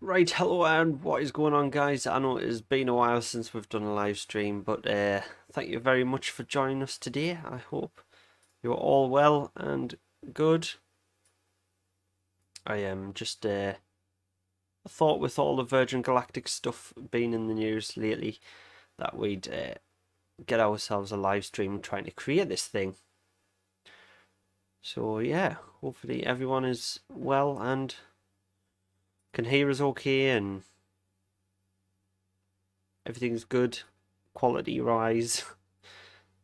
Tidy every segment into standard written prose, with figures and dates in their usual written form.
Right, hello and what is going on, guys? I know it has been a while since we've done a live stream, but thank you very much for joining us today. I hope you're all well and good. I am just I thought with all the Virgin Galactic stuff being in the news lately that we'd get ourselves a live stream trying to create this thing. So yeah, hopefully everyone is well and can hear us okay and everything's good, quality rise.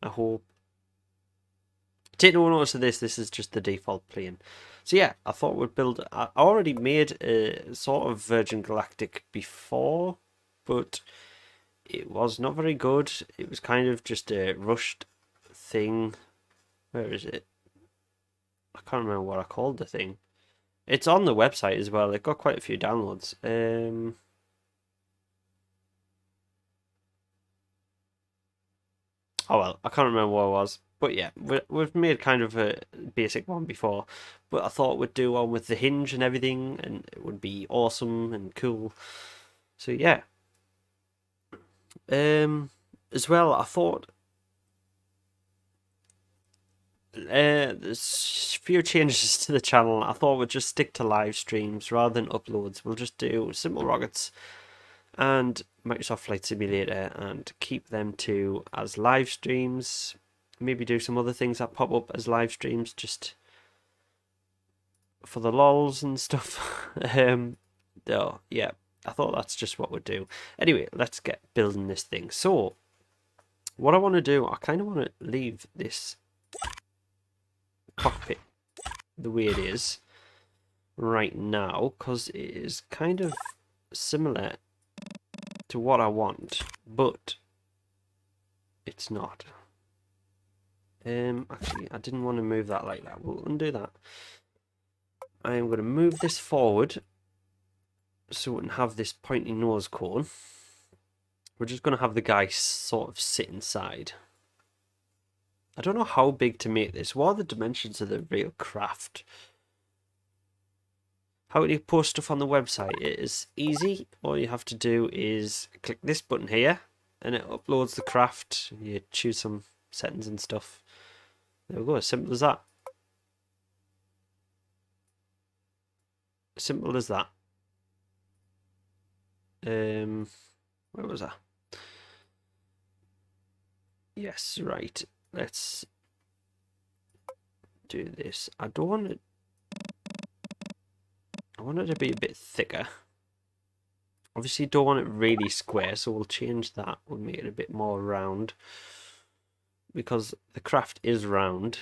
I hope. Take no notice of this is just the default plane. So yeah, I thought we'd build, I already made a sort of Virgin Galactic before, but it was not very good. It was kind of just a rushed thing. Where is it? I can't remember what I called the thing. It's on the website as well. It got quite a few downloads. Oh well, I can't remember what it was. But yeah, we've made kind of a basic one before. But I thought we'd do one with the hinge and everything, and it would be awesome and cool. So yeah. As well, I thought there's a few changes to the channel. I thought we'd just stick to live streams rather than uploads. We'll just do SimpleRockets and Microsoft Flight Simulator and keep them two as live streams. Maybe do some other things that pop up as live streams just for the lols and stuff. Oh, yeah, I thought that's just what we'd do. Anyway, let's get building this thing. So, what I want to do, I kind of want to leave this cockpit the way it is right now, because it is kind of similar to what I want, but it's not. Actually, I didn't want to move that like that. We'll undo that. I am going to move this forward so we can have this pointy nose cone. We're just going to have the guy sort of sit inside. I don't know how big to make this. What are the dimensions of the real craft? How do you post stuff on the website? It is easy. All you have to do is click this button here and it uploads the craft. You choose some settings and stuff. There we go, as simple as that. Simple as that. Where was that? Yes, right. Let's do this. I want it to be a bit thicker. Obviously, don't want it really square, so we'll change that. We'll make it a bit more round because the craft is round.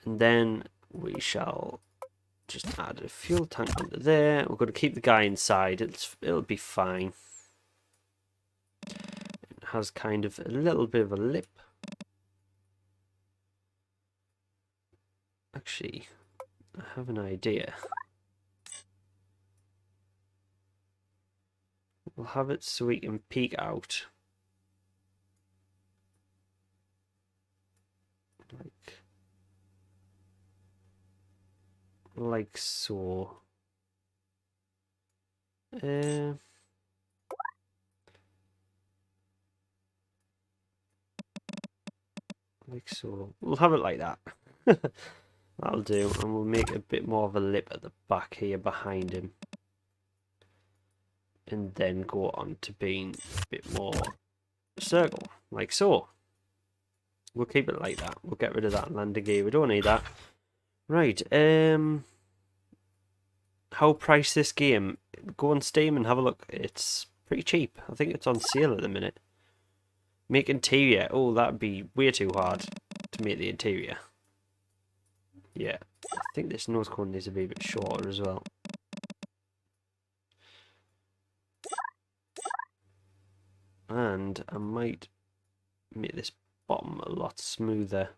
And then we shall just add a fuel tank under there. We're going to keep the guy inside. It'll be fine. It has kind of a little bit of a lip. Actually, I have an idea. We'll have it so we can peek out. Like so. Like so. We'll have it like that. That'll do, and we'll make a bit more of a lip at the back here behind him. And then go on to being a bit more circle, like so. We'll keep it like that. We'll get rid of that landing gear. We don't need that. Right, how price this game? Go on Steam and have a look. It's pretty cheap. I think it's on sale at the minute. Make interior. Oh, that'd be way too hard to make the interior. Yeah, I think this nose cone needs to be a bit shorter as well. And I might make this bottom a lot smoother,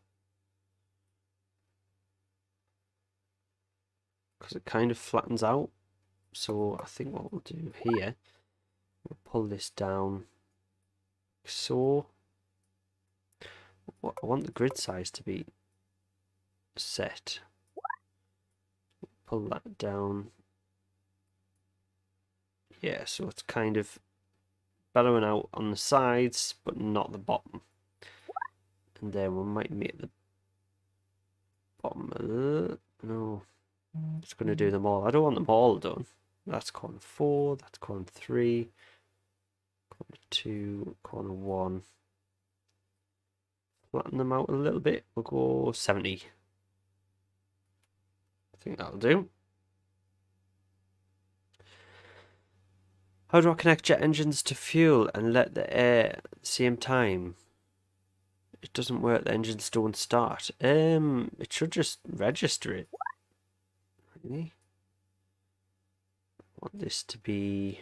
because it kind of flattens out. So I think what we'll do here, we'll pull this down like so. I want the grid size to be set. Pull that down. Yeah, so it's kind of bellowing out on the sides, but not the bottom. And then we might make the bottom. No, it's going to do them all. I don't want them all done. That's corner 4, that's corner 3, corner 2, corner 1. Flatten them out a little bit. We'll go 70. I think that'll do. How do I connect jet engines to fuel and let the air at the same time? It doesn't work, the engines don't start. It should just register it. Really? I want this to be...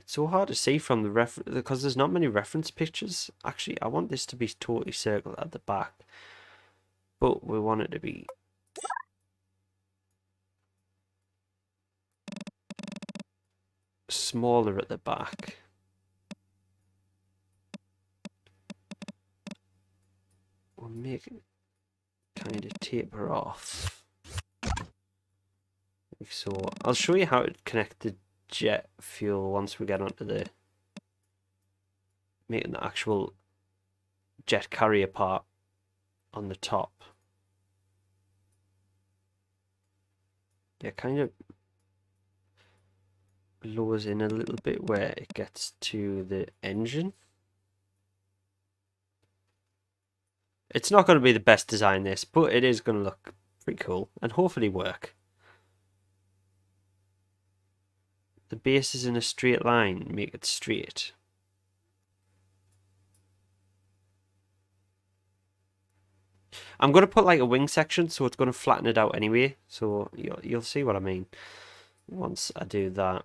It's so hard to see from the reference because there's not many reference pictures. Actually, I want this to be totally circled at the back, but we want it to be smaller at the back. We'll make it kind of taper off. Like so. I'll show you how to connect the jet fuel once we get onto the making the actual jet carrier part on the top. Yeah, kind of lowers in a little bit where it gets to the engine. It's not going to be the best design this, but it is going to look pretty cool and hopefully work. The base is in a straight line, make it straight. I'm going to put like a wing section, so it's going to flatten it out anyway, so you'll see what I mean once I do that.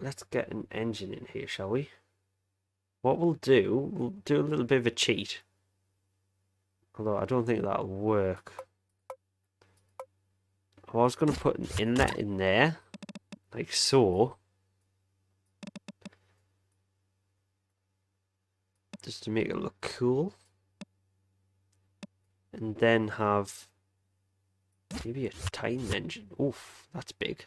Let's get an engine in here, shall we? What we'll do a little bit of a cheat. Although I don't think that'll work. I was going to put an inlet in there, like so. Just to make it look cool. And then have maybe a Titan engine. Oof, that's big.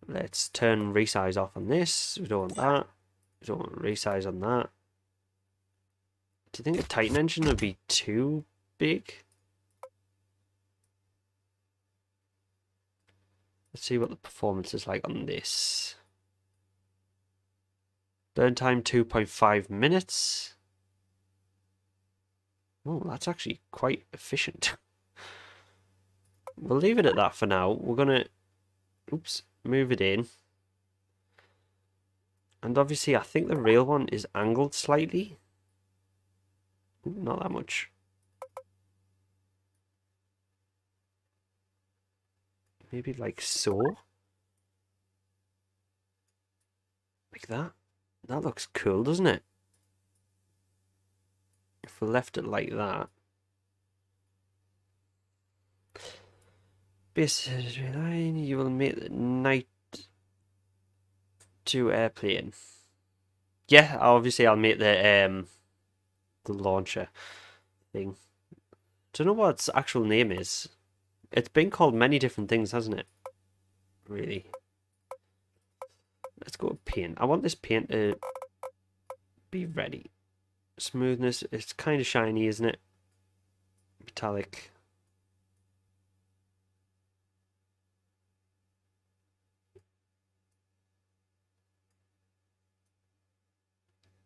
Let's turn resize off on this. We don't want that. We don't want resize on that. Do you think a Titan engine would be too big? Let's see what the performance is like on this. Burn time 2.5 minutes. Oh, that's actually quite efficient. We'll leave it at that for now. We're gonna, move it in. And obviously I think the real one is angled slightly. Ooh, not that much. Maybe like so. Like that. That looks cool, doesn't it? If we left it like that. Base line, you will make the night to airplane. Yeah, obviously I'll make the launcher thing. Don't know what its actual name is. It's been called many different things, hasn't it? Really. Let's go with paint. I want this paint to be ready. Smoothness, it's kind of shiny, isn't it? Metallic.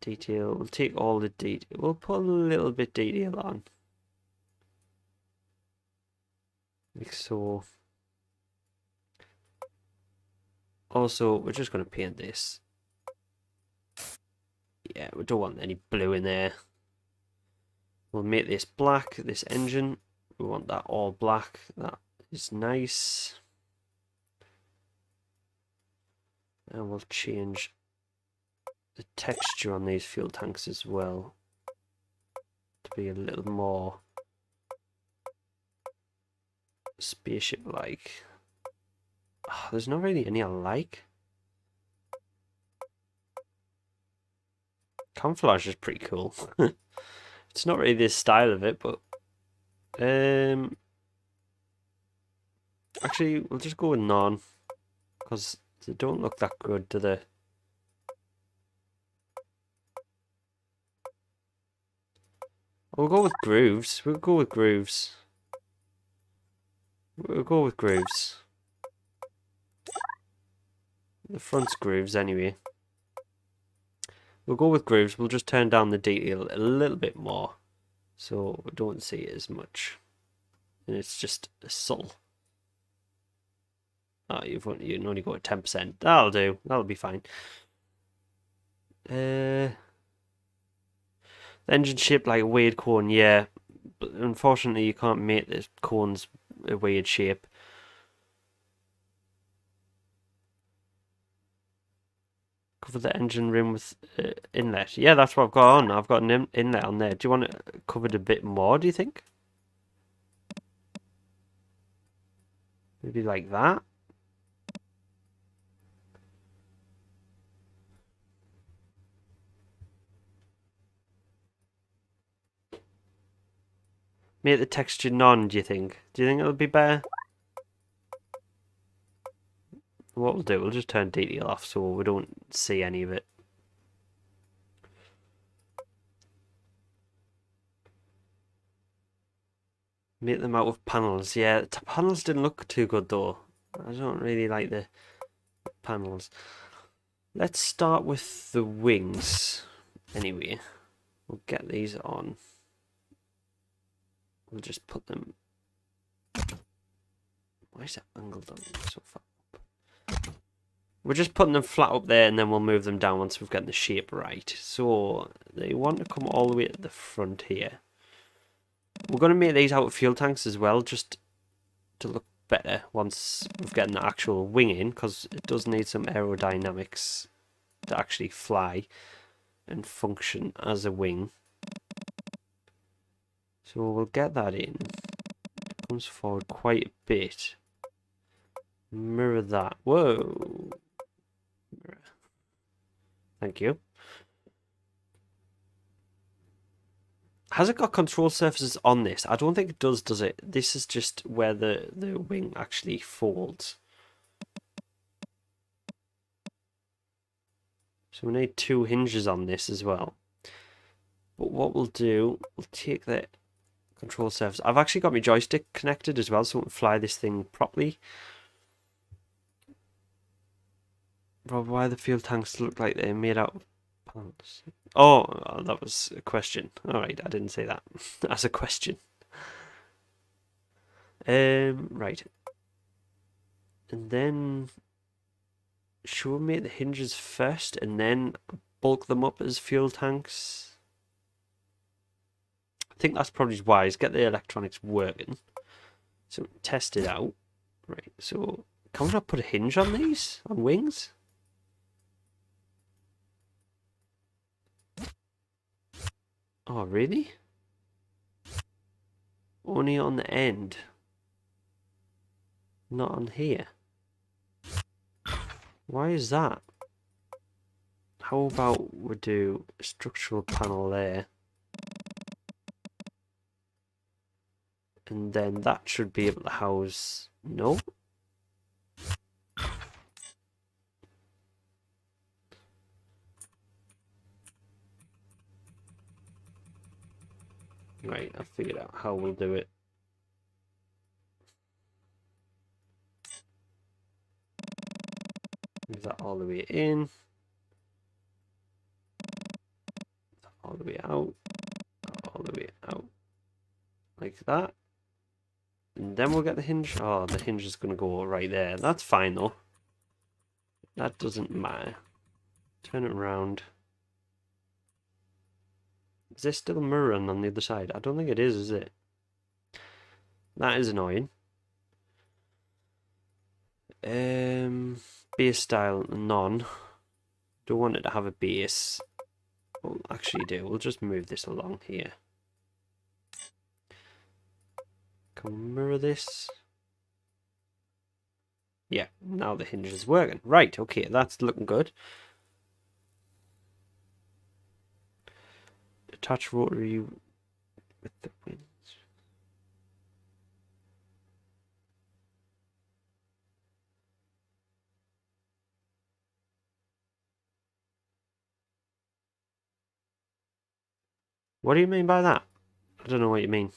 Detail, we'll take all the detail. We'll put a little bit detail on. Like so. Also, we're just going to paint this. Yeah, we don't want any blue in there. We'll make this black, this engine. We want that all black. That is nice. And we'll change the texture on these fuel tanks as well to be a little more spaceship-like. Oh, there's not really any I like. Camouflage is pretty cool. It's not really this style of it, but actually we'll just go with none because they don't look that good, do they? We'll go with grooves. We'll go with grooves. We'll go with grooves. The front's grooves anyway. We'll go with grooves. We'll just turn down the detail a little bit more so we don't see it as much. And it's just subtle. Oh, you can only go at 10%. That'll do. That'll be fine. The engine shaped like a weird cone, yeah. But unfortunately, you can't make the cones a weird shape. Cover the engine room with inlet. Yeah, that's what I've got on. I've got an inlet on there. Do you want it covered a bit more, do you think? Maybe like that? Make the texture none, do you think? Do you think it'll be better? What we'll do, we'll just turn detail off so we don't see any of it. Make them out of panels. Yeah, the panels didn't look too good though. I don't really like the panels. Let's start with the wings. Anyway, we'll get these on. We'll just put them... Why is that angled on so far up? We're just putting them flat up there and then we'll move them down once we've got the shape right. So they want to come all the way to the front here. We're going to make these out of fuel tanks as well, just to look better once we've got the actual wing in, because it does need some aerodynamics to actually fly and function as a wing. So we'll get that in. It comes forward quite a bit. Mirror that. Whoa. Mirror. Thank you. Has it got control surfaces on this? I don't think it does it? This is just where the wing actually folds. So we need 2 hinges on this as well. But what we'll do, we'll take the control surface. I've actually got my joystick connected as well, so we can fly this thing properly. Rob, why the fuel tanks look like they're made out of panels? Oh, that was a question. Alright, I didn't say that as a question. Right. And then should we make the hinges first and then bulk them up as fuel tanks? I think that's probably wise. Get the electronics working. So test it out. Right, so can we not put a hinge on these? On wings? Oh, really? Only on the end. Not on here. Why is that? How about we do a structural panel there. And then that should be able to house... No? Right, I've figured out how we'll do it. Move that all the way in. All the way out. All the way out. Like that. And then we'll get the hinge. Oh, the hinge is going to go right there. That's fine though. That doesn't matter. Turn it around. Is there still a mirror on the other side? I don't think it is it? That is annoying. Base style, none. Don't want it to have a base. We'll actually do. We'll just move this along here. Can we mirror this? Yeah, now the hinge is working. Right, okay, that's looking good. Attach rotary with the wings. What do you mean by that? I don't know what you mean.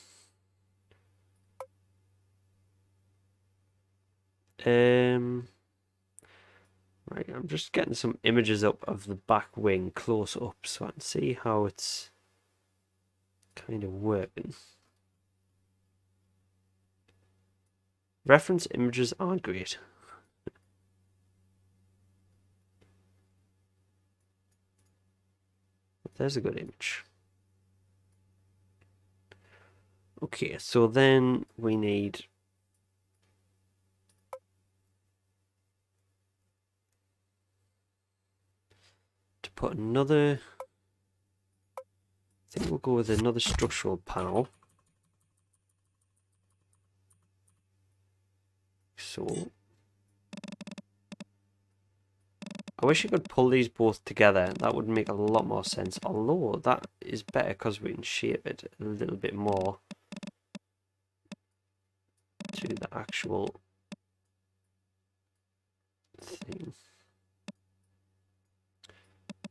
Right, I'm just getting some images up of the back wing close up so I can see how it's kind of working. Reference images aren't great. But there's a good image. Okay, so then we need put another, I think we'll go with another structural panel. So I wish you could pull these both together. That would make a lot more sense. Although that is better because we can shape it a little bit more to the actual thing.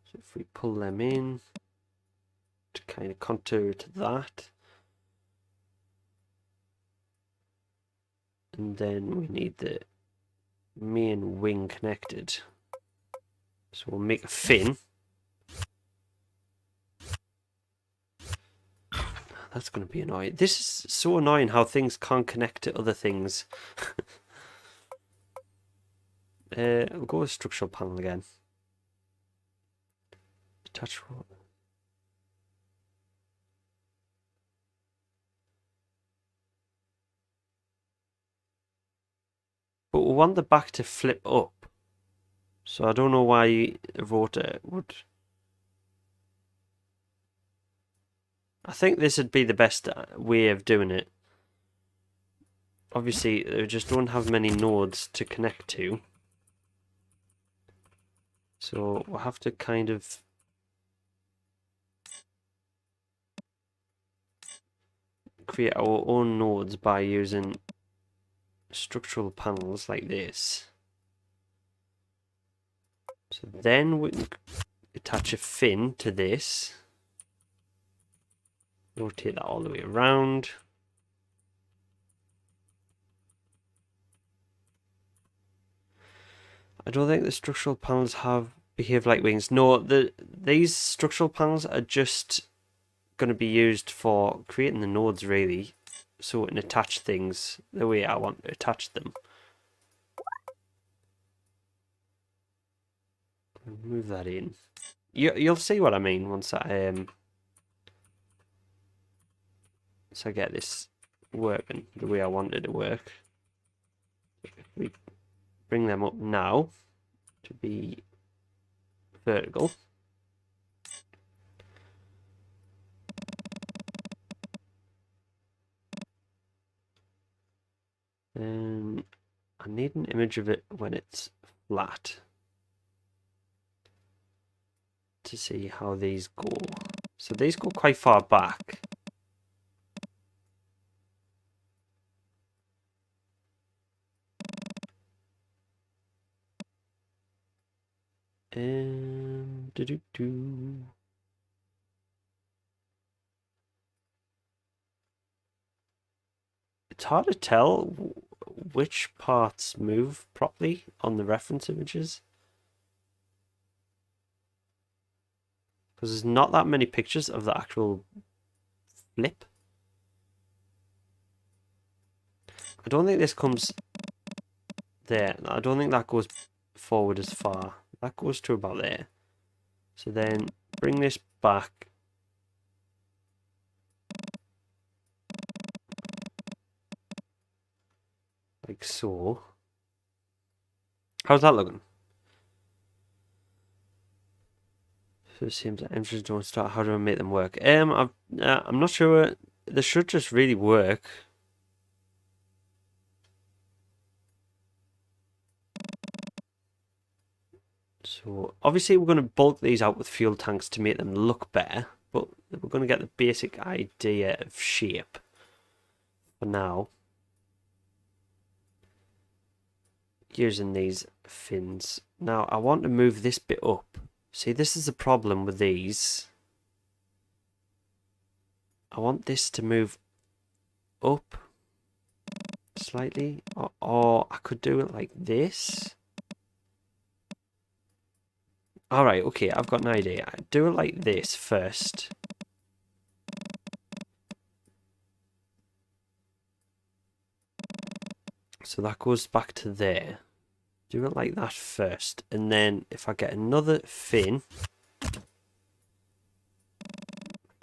So if we pull them in to kind of contour to that. And then we need the main wing connected. So we'll make a fin. That's going to be annoying. This is so annoying how things can't connect to other things. We'll go with structural panel again. Attach what? But we want the back to flip up. So I don't know why the rotor would. I think this would be the best way of doing it. Obviously, they just don't have many nodes to connect to. So we'll have to kind of create our own nodes by using structural panels like this. So then we can attach a fin to this. Rotate that all the way around. I don't think the structural panels behave like wings. No, these structural panels are just going to be used for creating the nodes, really, so we can attach things the way I want to attach them. Move that in. You'll see what I mean once I get this working the way I want it to work. We bring them up now to be vertical. Then I need an image of it when it's flat to see how these go. So these go quite far back. It's hard to tell which parts move properly on the reference images, because there's not that many pictures of the actual flip. I don't think this comes there. I don't think that goes forward as far. That goes to about there. So then bring this back. Like so. How's that looking? So it seems that engines don't start. How do I make them work? I'm not sure. They should just really work. So obviously we're going to bulk these out with fuel tanks to make them look better, but we're going to get the basic idea of shape for now. Using these fins. Now I want to move this bit up. See, this is the problem with these. I want this to move up slightly, or I could do it like this. Alright, okay, I've got an idea. I do it like this first. So that goes back to there. Do it like that first, and then if I get another fin, like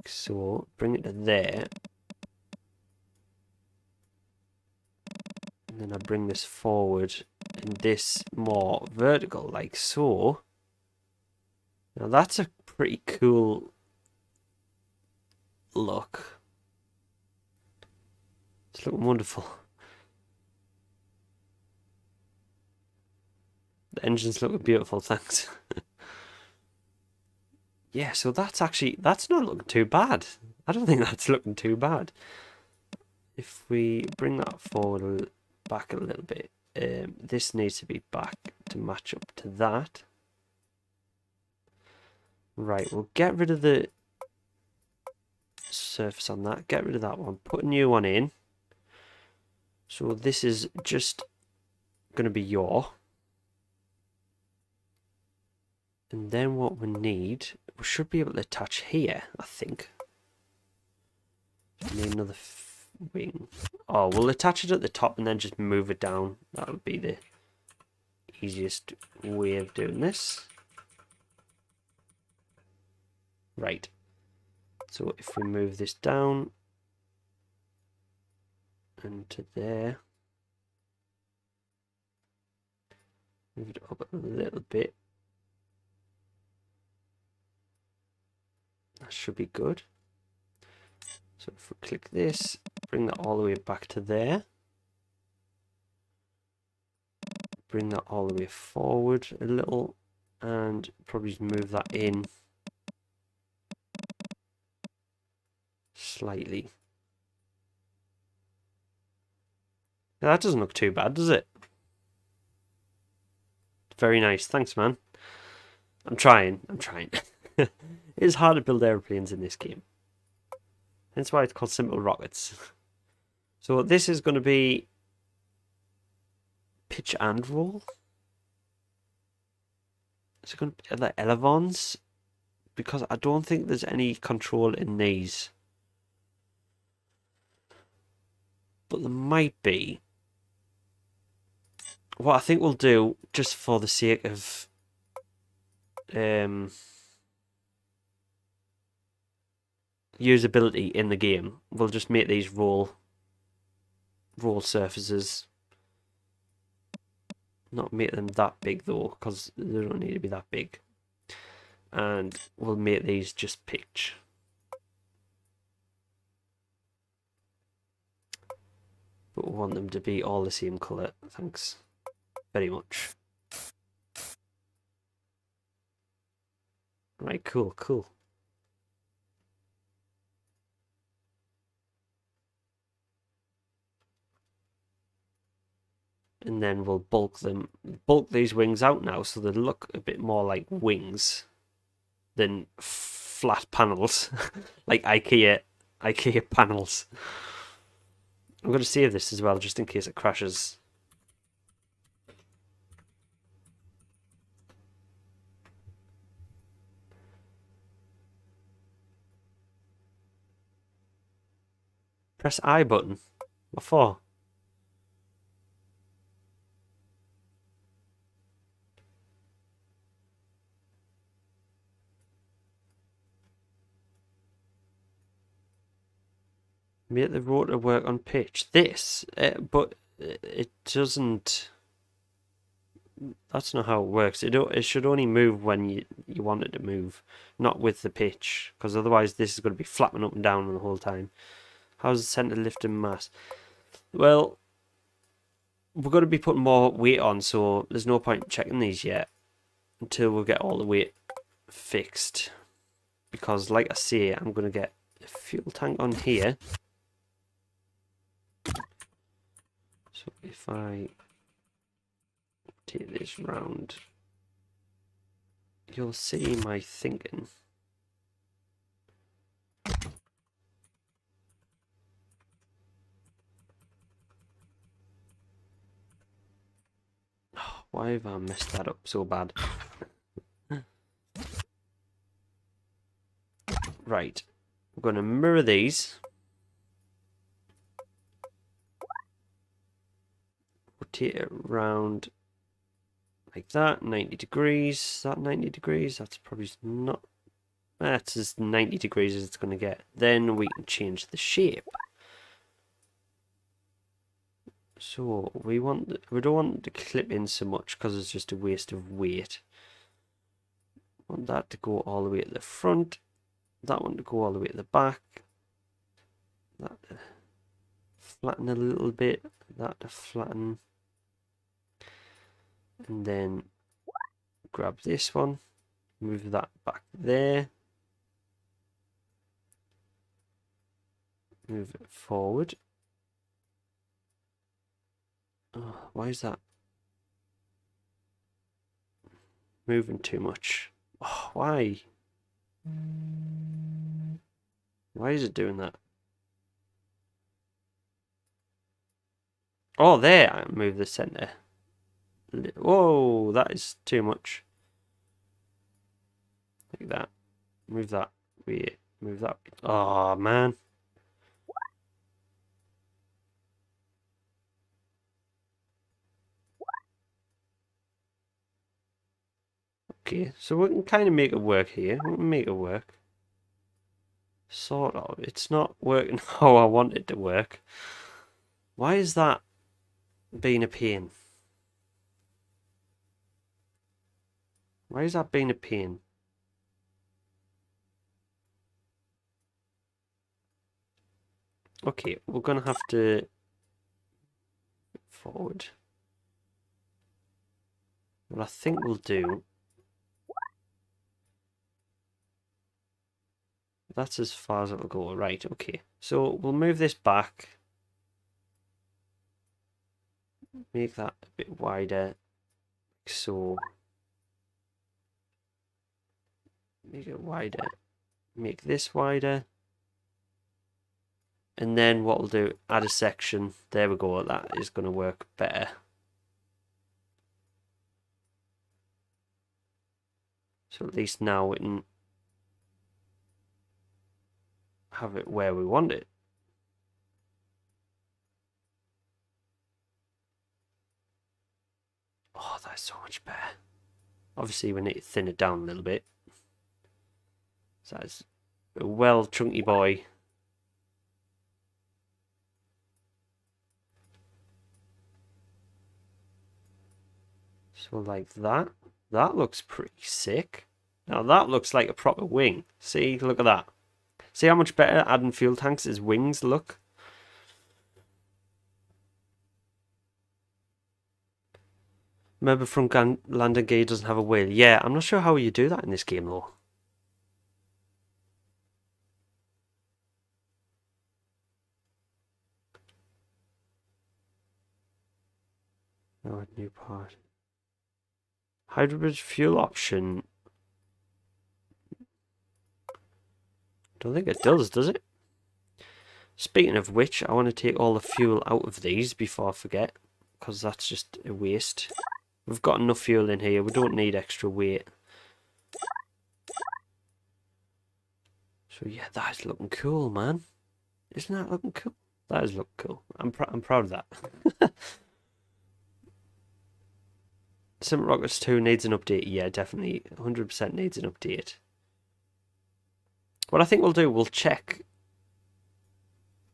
so, bring it to there, and then I bring this forward, and this more vertical, like so. Now that's a pretty cool look. It's looking wonderful. The engine's looking beautiful, thanks. Yeah, so that's not looking too bad. I don't think that's looking too bad. If we bring that forward back a little bit, this needs to be back to match up to that. Right, we'll get rid of the surface on that, get rid of that one, put a new one in. So this is just going to be yaw. And then what we need, we should be able to attach here, I think. We need another wing. Oh, we'll attach it at the top and then just move it down. That would be the easiest way of doing this. Right. So if we move this down and to there, move it up a little bit. That should be good. So if we click this, bring that all the way back to there. Bring that all the way forward a little and probably move that in slightly. Now that doesn't look too bad, does it? Very nice. Thanks, man. I'm trying. It is hard to build airplanes in this game. That's why it's called SimpleRockets. So this is going to be pitch and roll. Is it going to be the elevons? Because I don't think there's any control in these. But there might be. What I think we'll do, just for the sake of usability in the game, we'll just make these roll surfaces. Not make them that big though, because they don't need to be that big. And we'll make these just pitch. But we want them to be all the same colour. Thanks very much. Right, cool. And then we'll bulk these wings out now so they look a bit more like wings than flat panels, like IKEA panels. I'm going to save this as well, just in case it crashes. Press I button. What for? Make the rotor work on pitch. This, but it doesn't. That's not how it works. It should only move when you want it to move, not with the pitch, because otherwise this is going to be flapping up and down the whole time. How's the center lift and mass? Well, we're going to be putting more weight on, so there's no point checking these yet until we get all the weight fixed. Because, like I say, I'm going to get a fuel tank on here. So if I take this round, you'll see my thinking. Why have I messed that up so bad? Right, I'm going to mirror these. Rotate it around like that, 90 degrees. Is that 90 degrees? That's probably not. That's as 90 degrees as it's going to get. Then we can change the shape. So we don't want to clip in so much because it's just a waste of weight. want that to go all the way at the front, that one to go all the way at the back, that to flatten a little bit, that to flatten, and then grab this one, move that back there, move it forward. Oh, why is that moving too much? Oh, why? Why is it doing that? Oh, there. I move the center. Whoa, that is too much. Like that. Move that. Wait, move that. Oh, man. Okay, so we can kind of make it work here. We can make it work. Sort of. It's not working how I want it to work. Why is that being a pain? Why is that being a pain? Okay, we're going to have to forward. What I think we'll do, that's as far as it'll go. Right, okay. So we'll move this back. Make that a bit wider. Like so. Make it wider. Make this wider. And then what we'll do, add a section. There we go. That is going to work better. So at least now we can have it where we want it. Oh, that's so much better. Obviously we need to thin it down a little bit. So that's a well chunky boy. So like that. That looks pretty sick. Now that looks like a proper wing. See, look at that. See how much better adding fuel tanks as wings look? Remember front landing gear doesn't have a wheel. Yeah, I'm not sure how you do that in this game though. Oh, new part. Hybrid fuel option. Don't think it does it? Speaking of which, I want to take all the fuel out of these before I forget, because that's just a waste. We've got enough fuel in here, we don't need extra weight. So yeah, that is looking cool, man. Isn't that looking cool? That is looking cool. I'm proud of that. SimpleRockets 2 needs an update. Yeah, definitely 100% needs an update. What I think we'll do, we'll check.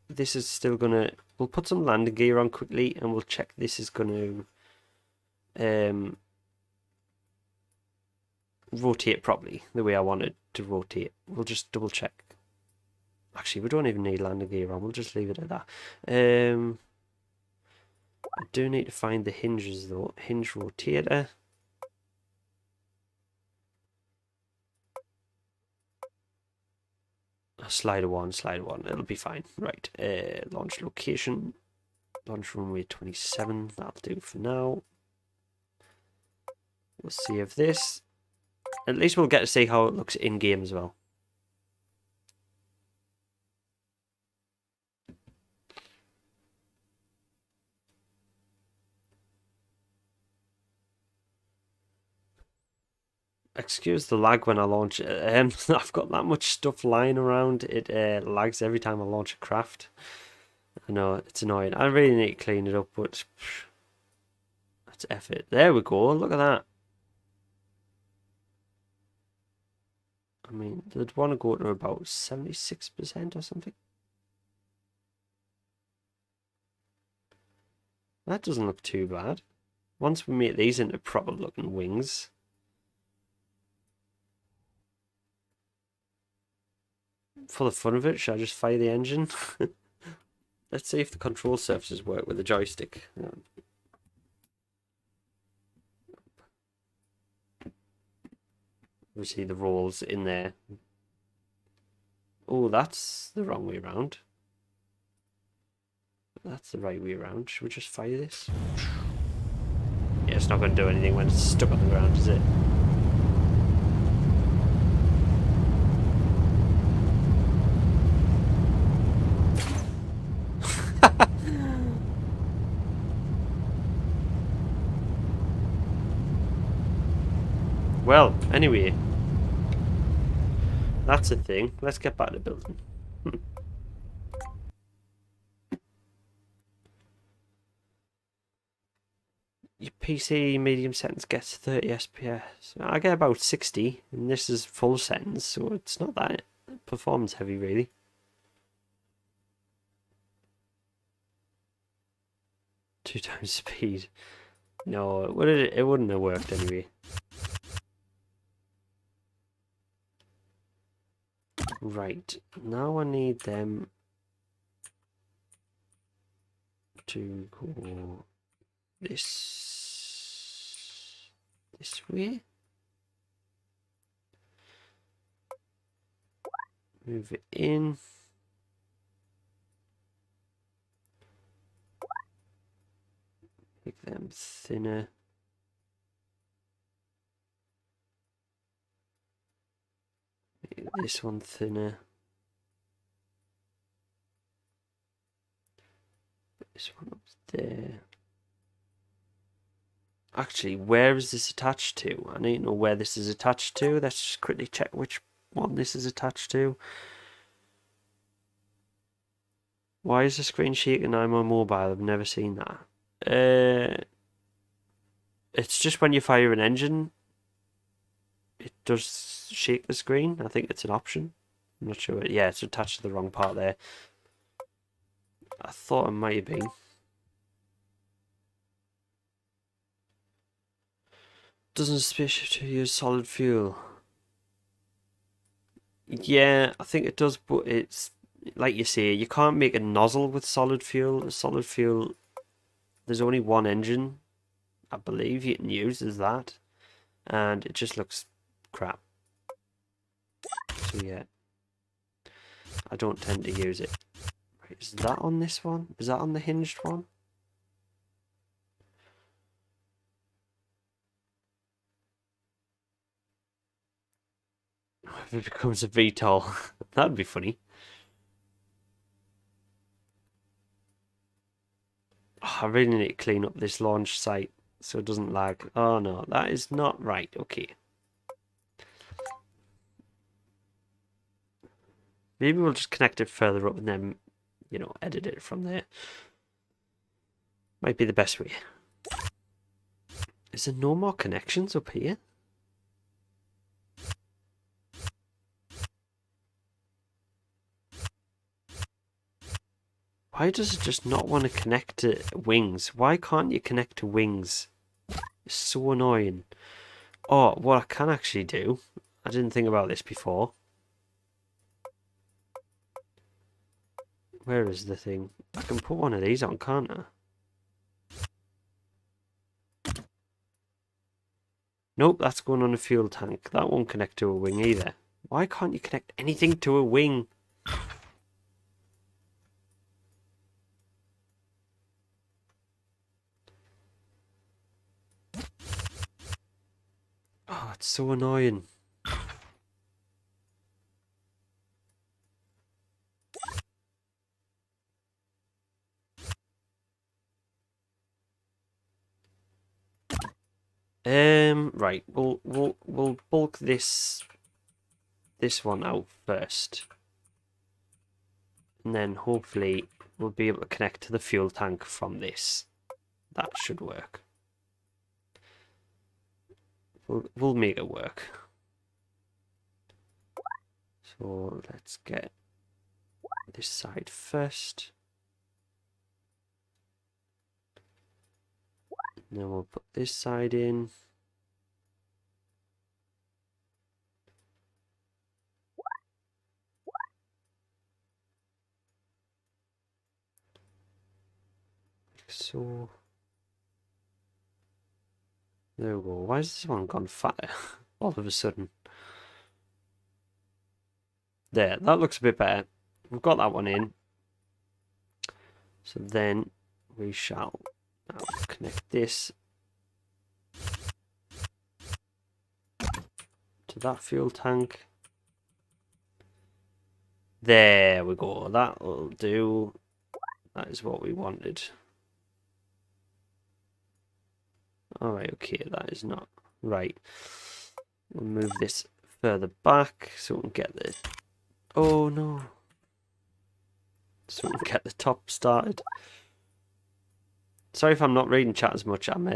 This is still gonna. We'll put some landing gear on quickly, and we'll check this is gonna rotate properly the way I wanted to rotate. We'll just double check. Actually, we don't even need landing gear on. We'll just leave it at that. I do need to find the hinges though. Hinge rotator. Slider one. It'll be fine. Right. Launch location. Launch runway 27. That'll do for now. We'll save this. At least we'll get to see how it looks in game as well. Excuse the lag when I launch it. I've got that much stuff lying around. It lags every time I launch a craft. I know, it's annoying. I really need to clean it up, but that's effort. There we go. Look at that. I mean, they'd want to go to about 76% or something. That doesn't look too bad. Once we make these into proper looking wings. for the fun of it, should I just fire the engine? Let's see if the control surfaces work with the joystick. Obviously the rolls in there. Oh, that's the wrong way around. That's the right way around. Should we just fire this? Yeah, it's not going to do anything when it's stuck on the ground, is it? Well, anyway, that's a thing. Let's get back to building. Your PC medium settings gets 30 FPS. I get about 60, and this is full settings, so it's not that performance heavy, really. Two times speed. No, it wouldn't have worked anyway. Right, now I need them to go this way. Move it in. Make them thinner. Make this one thinner. Put this one up there. Actually, where is this attached to? I need to know where this is attached to. Let's just quickly check which one this is attached to. Why is the screen shaking? I'm on mobile. I've never seen that. It's just when you fire an engine, it does shake the screen. I think it's an option. I'm not sure. Yeah, it's attached to the wrong part there. I thought it might have been. Doesn't a spaceship use solid fuel? Yeah, I think it does, but it's like you say, you can't make a nozzle with solid fuel. Solid fuel, there's only one engine, I believe, you can use as that, and it just looks crap. So yeah, I don't tend to use it. Right, is that on this one? Is that on the hinged one? If it becomes a VTOL, that'd be funny. Oh, I really need to clean up this launch site so it doesn't lag. Oh no, that is not right. Okay. Maybe we'll just connect it further up and then, you know, edit it from there. Might be the best way. Is there no more connections up here? Why does it just not want to connect to wings? Why can't you connect to wings? It's so annoying. Oh, what I can actually do, I didn't think about this before. Where is the thing? I can put one of these on, can't I? Nope, that's going on a fuel tank. That won't connect to a wing either. Why can't you connect anything to a wing? Oh, it's so annoying. Right, we'll bulk this one out first. And then hopefully we'll be able to connect to the fuel tank from this. That should work. We'll make it work. So let's get this side first. And then we'll put this side in. So there we go. Why has this one gone fatter all of a sudden? There, that looks a bit better. We've got that one in. So then we shall now connect this to that fuel tank. There we go. That will do. That is what we wanted. Alright, okay, that is not right. We'll move this further back so we can get the... Oh no. So we can get the top started. Sorry if I'm not reading chat as much. I'm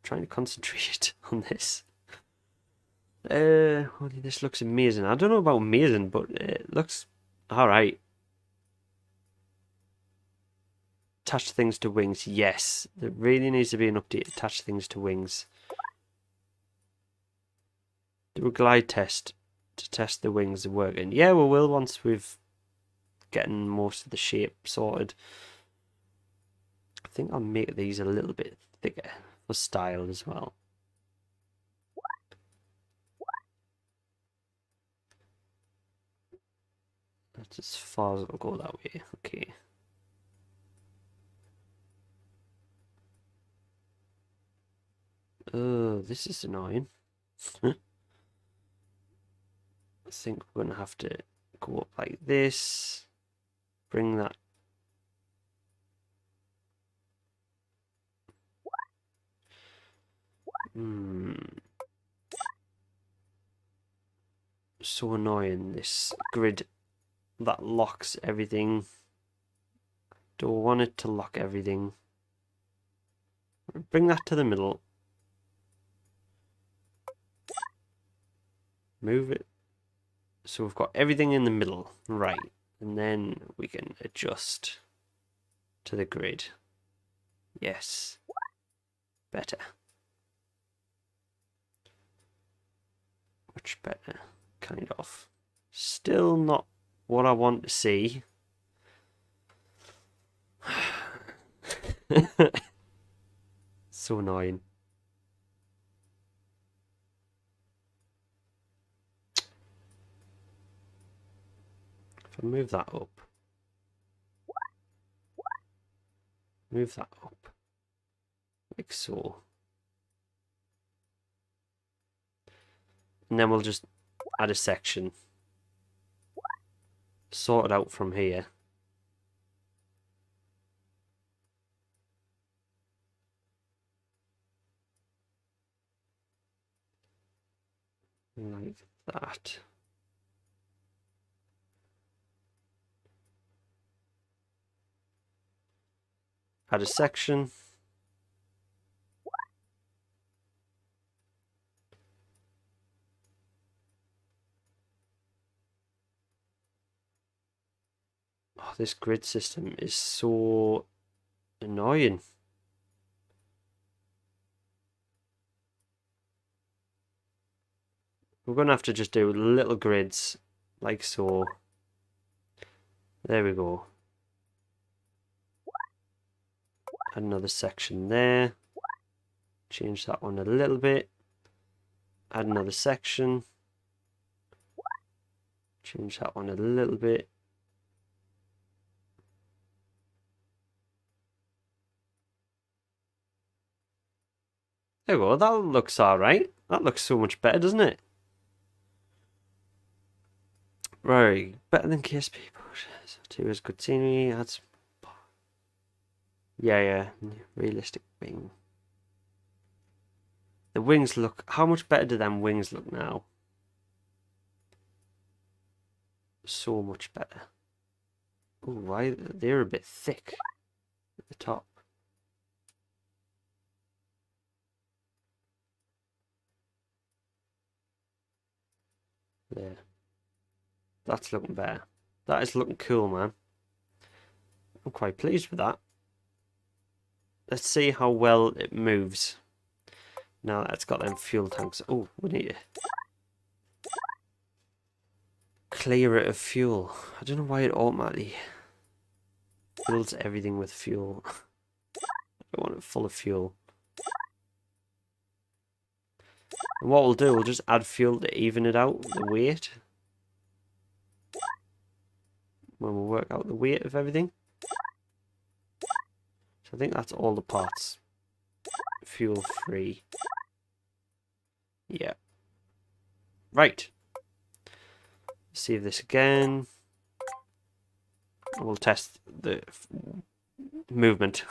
trying to concentrate on this. Holy, this looks amazing. I don't know about amazing, but it looks alright. Attach things to wings. Yes, there really needs to be an update. Attach things to wings. Do a glide test to test the wings are working. Yeah, we will once we've gotten most of the shape sorted. I think I'll make these a little bit thicker for style as well. That's as far as it'll go that way. Okay. Oh, this is annoying. I think we're going to have to go up like this. Bring that. So annoying, this grid that locks everything. Don't want it to lock everything. Bring that to the middle. Move it so we've got everything in the middle, right, and then we can adjust to the grid. Yes, better, much better, kind of. Still not what I want to see. So annoying. If I move that up, like so, and then we'll just add a section, sort it out from here. Like that. Add a section. Oh, this grid system is so annoying. We're going to have to just do little grids like so. There we go. Add another section there. Change that one a little bit. Add another section. Change that one a little bit. There we go. That looks alright. That looks so much better, doesn't it? Right, better than KSP. So 2 is good scenery. That's yeah, realistic wing. The wings look. How much better do them wings look now? So much better. Oh, why they're a bit thick at the top. There. That's looking better. That is looking cool, man. I'm quite pleased with that. Let's see how well it moves. Now that it's got them fuel tanks. Oh, we need to clear it of fuel. I don't know why it automatically fills everything with fuel. We want it full of fuel. And what we'll do, we'll just add fuel to even it out, the weight. When we work out the weight of everything. So I think that's all the parts. Fuel free. Yeah. Right. Save this again. We'll test the movement.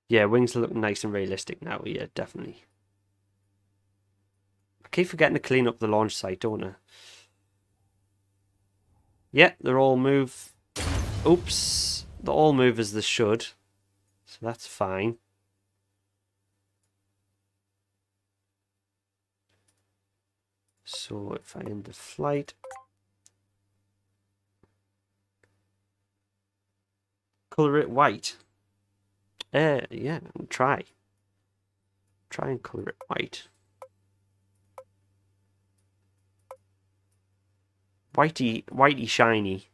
Yeah, wings look nice and realistic now. Yeah, definitely. I keep forgetting to clean up the launch site, don't I? Yeah, they're all move. Oops. They all move as they should. So that's fine. So if I end the flight. Colour it white. Yeah, try. Try and colour it white. Whitey shiny.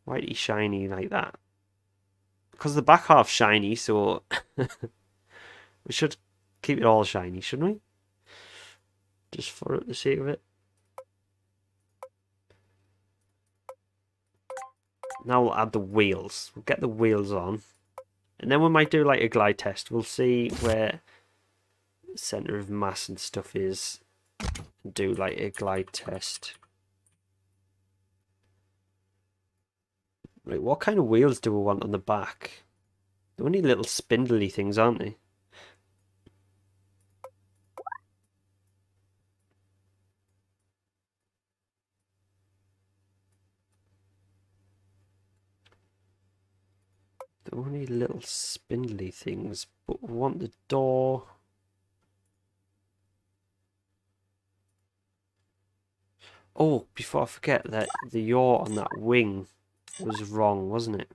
Whitey shiny like that. Because the back half's shiny, so we should keep it all shiny, shouldn't we? Just for the sake of it. Now we'll add the wheels. We'll get the wheels on. And then we might do like a glide test. We'll see where the centre of mass and stuff is. And do like a glide test. Right, what kind of wheels do we want on the back? They're only little spindly things, aren't they? They're only little spindly things, but we want the door. Oh, before I forget, that the yaw on that wing was wrong, wasn't it?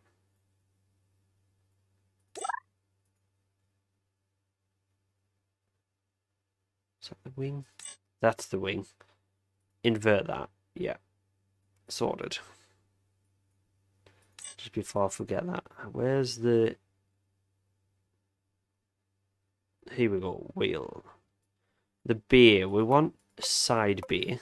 Is that the wing? That's the wing. Invert that. Yeah. Sorted. Just before I forget that. Where's the... Here we go. Wheel. The bay. We want a side bay.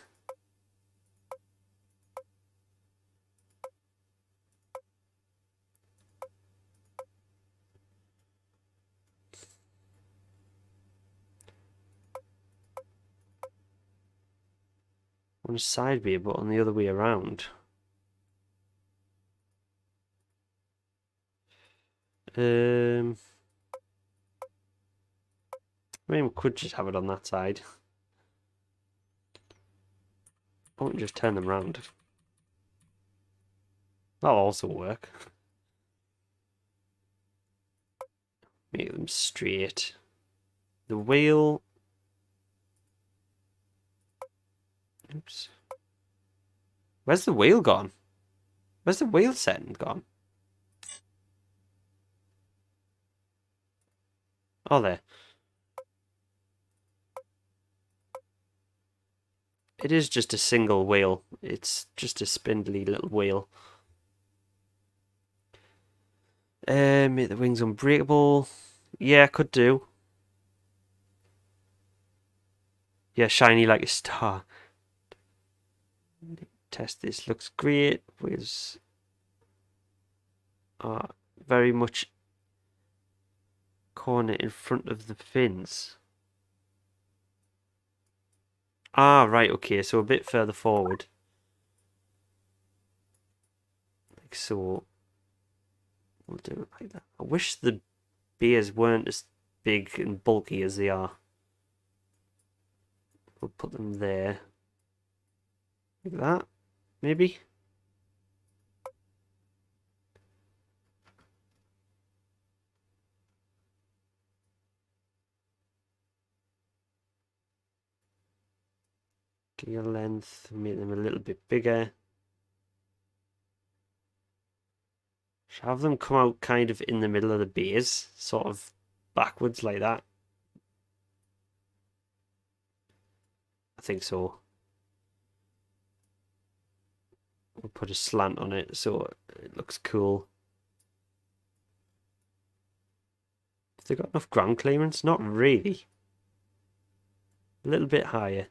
On a side bay, but on the other way around. I mean, we could just have it on that side. I won't just turn them round. That'll also work. Make them straight. The wheel. Oops. Where's the wheel gone? Where's the wheel setting gone? Oh, there. It is just a single wheel. It's just a spindly little wheel. Make the wings unbreakable. Yeah, could do. Yeah, shiny like a star. Test this. Looks great. Wheels are very much corner in front of the fins. Ah, right, okay, so a bit further forward. Like so. We'll do it like that. I wish the beers weren't as big and bulky as they are. We'll put them there. Like that, maybe. Gear length, make them a little bit bigger. Should have them come out kind of in the middle of the base, sort of backwards like that. I think so. We'll put a slant on it so it looks cool. Have they got enough ground clearance? Not really. A little bit higher.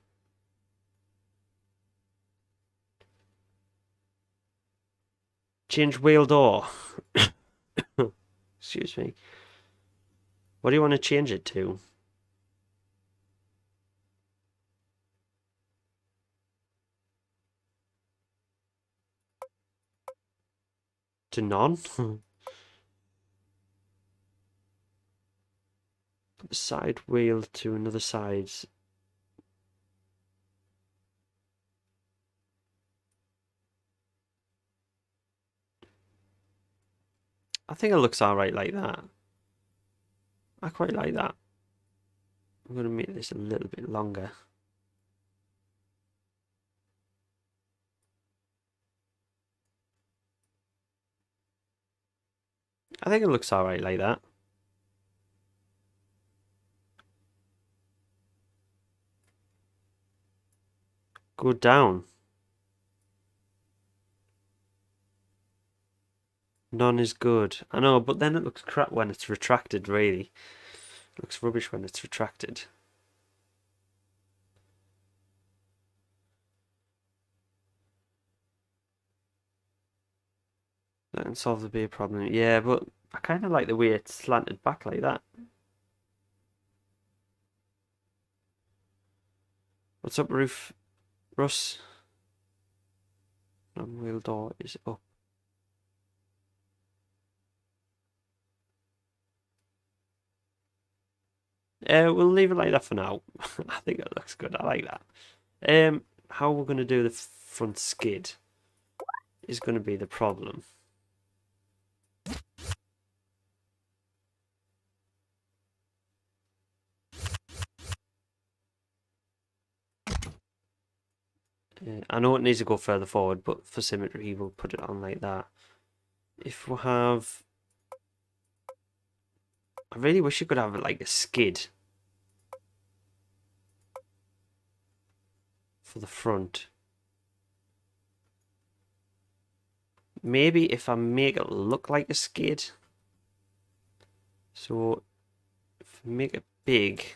Change wheel door. Excuse me. What do you want to change it to? To none? Put the side wheel to another side. I think it looks alright like that. I quite like that. I'm going to make this a little bit longer. I think it looks alright like that. Go down. None is good. I know, but then it looks crap when it's retracted, really. It looks rubbish when it's retracted. That can solve the beer problem. Yeah, but I kind of like the way it's slanted back like that. What's up, roof? Russ? Non-wheel door is up. We'll leave it like that for now. I think it looks good. I like that. How we're going to do the front skid is going to be the problem. I know it needs to go further forward, but for symmetry, we'll put it on like that. If we have... I really wish you could have like a skid for the front. Maybe if I make it look like a skid. So, if I make it big...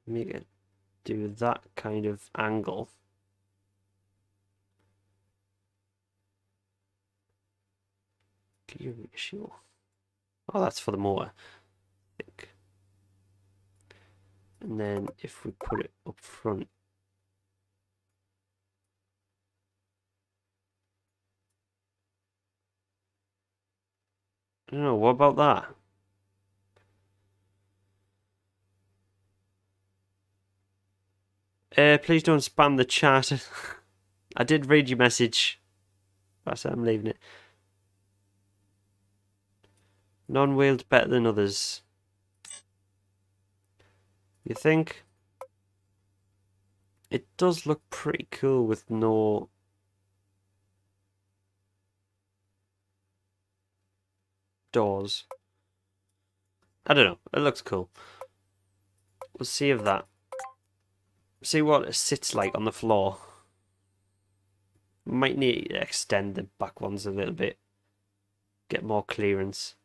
Make it do that kind of angle. Gear ratio. Oh, that's for the motor, I think. And then if we put it up front, I don't know, what about that? Please don't spam the chat. I did read your message. That's it, I'm leaving it. Non-wheeled better than others. You think? It does look pretty cool with no... doors. I don't know. It looks cool. We'll see if that... See what it sits like on the floor. Might need to extend the back ones a little bit. Get more clearance.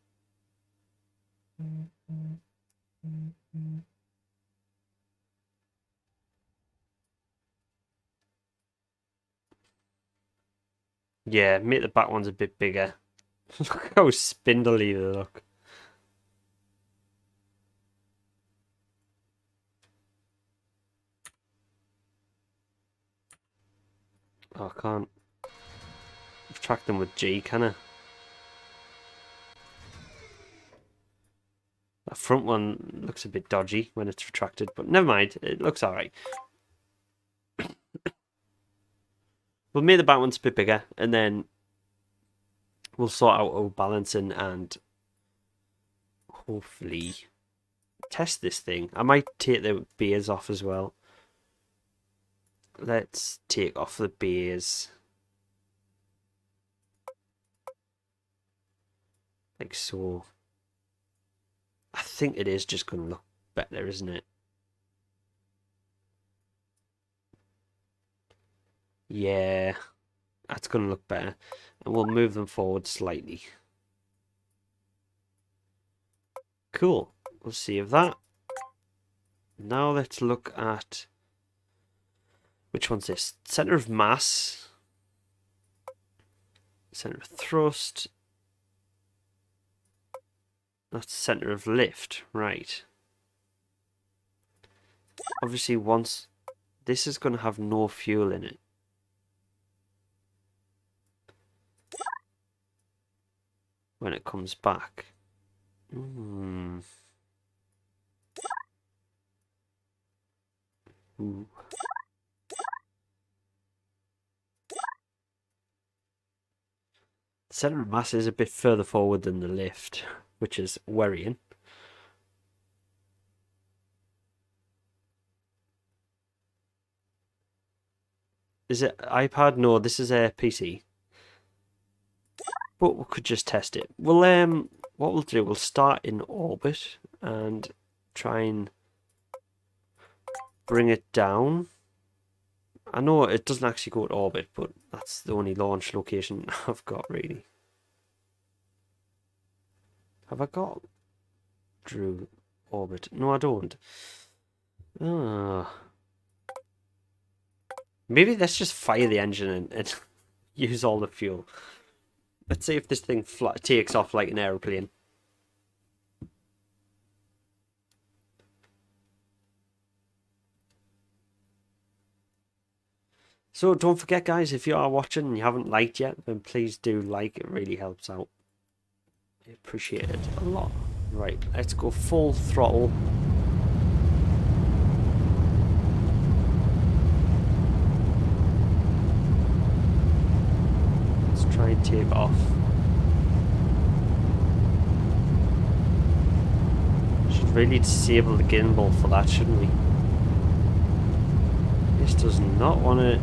Yeah, make the back ones a bit bigger. Look how spindly they look. Oh, I can't retract them with G, can I? That front one looks a bit dodgy when it's retracted, but never mind, it looks alright. We'll make the back ones a bit bigger, and then we'll sort out our balancing and hopefully test this thing. I might take the beers off as well. let's take off the bays. Like so. I think it is just going to look better, isn't it? Yeah, that's going to look better. And we'll move them forward slightly. Cool. We'll save that. Now let's look at... which one's this? Center of mass. Center of thrust. That's center of lift. Right. Obviously once... this is going to have no fuel in it. When it comes back. Ooh. The center of mass is a bit further forward than the lift, which is worrying. Is it iPad? No, this is a PC. But we could just test it. We'll what we'll do, we'll start in orbit and try and bring it down. I know it doesn't actually go to orbit, but that's the only launch location I've got really. Have I got Drew orbit? No, I don't. Maybe let's just fire the engine and use all the fuel. Let's see if this thing takes off like an aeroplane. So don't forget, guys, if you are watching and you haven't liked yet, then please do like. It really helps out. I appreciate it a lot. Right, let's go full throttle. Let's try and take off. Should really disable the gimbal for that, shouldn't we? This does not want to...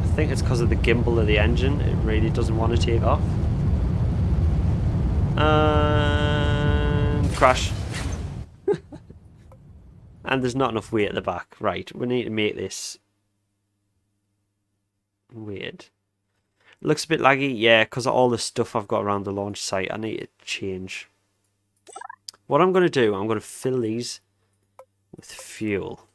I think it's because of the gimbal of the engine. It really doesn't want to take off. And crash. And there's not enough weight at the back. Right, we need to make this weird. Looks a bit laggy, yeah, because of all the stuff I've got around the launch site. I need to change. What I'm going to do, I'm going to fill these with fuel.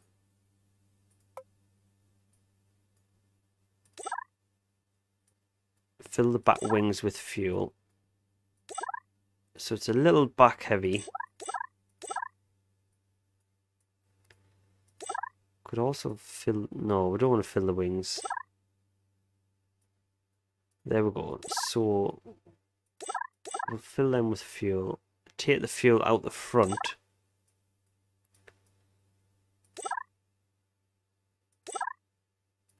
Fill the back wings with fuel. So it's a little back heavy. Could also fill... no, we don't want to fill the wings. There we go. So we'll fill them with fuel. Take the fuel out the front.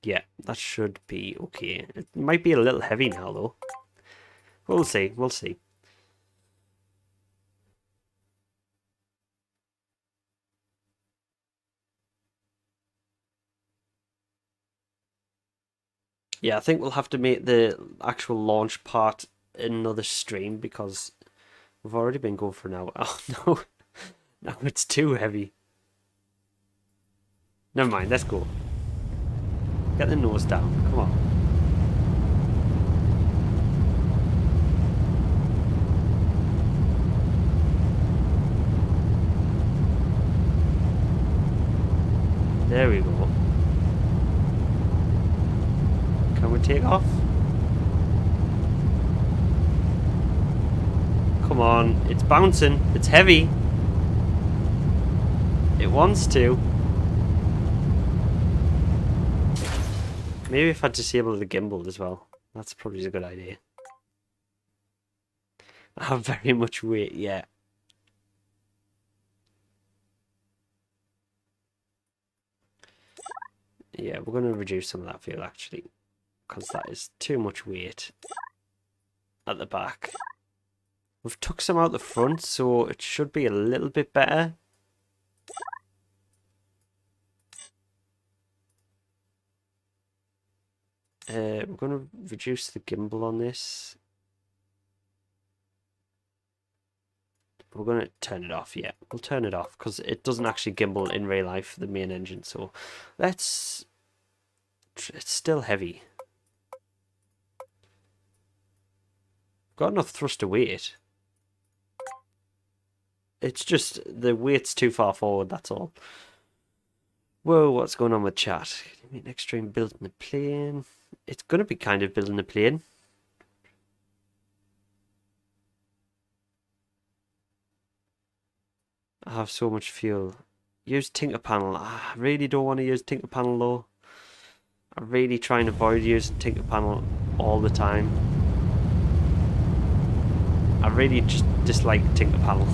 Yeah, that should be okay. It might be a little heavy now, though. We'll see. We'll see. Yeah, I think we'll have to make the actual launch part another stream because we've already been going for an hour. Oh, no. No, it's too heavy. Never mind, let's go. Get the nose down. Come on. There we go. Can we take off? Come on, it's bouncing. It's heavy. It wants to. Maybe if I disable the gimbal as well. That's probably a good idea. I have very much weight, yeah. Yeah, we're going to reduce some of that fuel actually. Because that is too much weight at the back. We've took some out the front, so it should be a little bit better. We're going to reduce the gimbal on this. We're going to turn it off. Yeah, we'll turn it off because it doesn't actually gimbal in real life, the main engine. So let's... It's still heavy. Got enough thrust to weight. It's just the weight's too far forward, that's all. Whoa, what's going on with chat? Next stream, building the plane. It's going to be kind of building a plane. I have so much fuel. Use Tinker Panel. I really don't want to use Tinker Panel though. I really try and avoid using Tinker Panel all the time. I really just dislike Tinker Panel.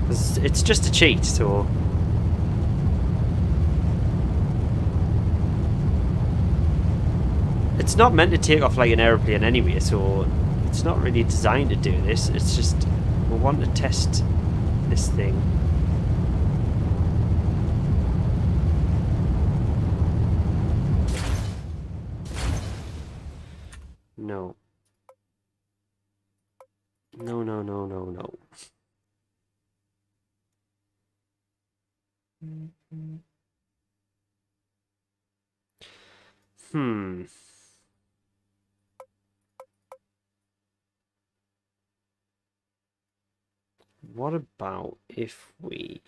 Because it's just a cheat, so... It's not meant to take off like an aeroplane anyway, so it's not really designed to do this. It's just we want to test this thing. No. No, no, no, no, no. What about if we...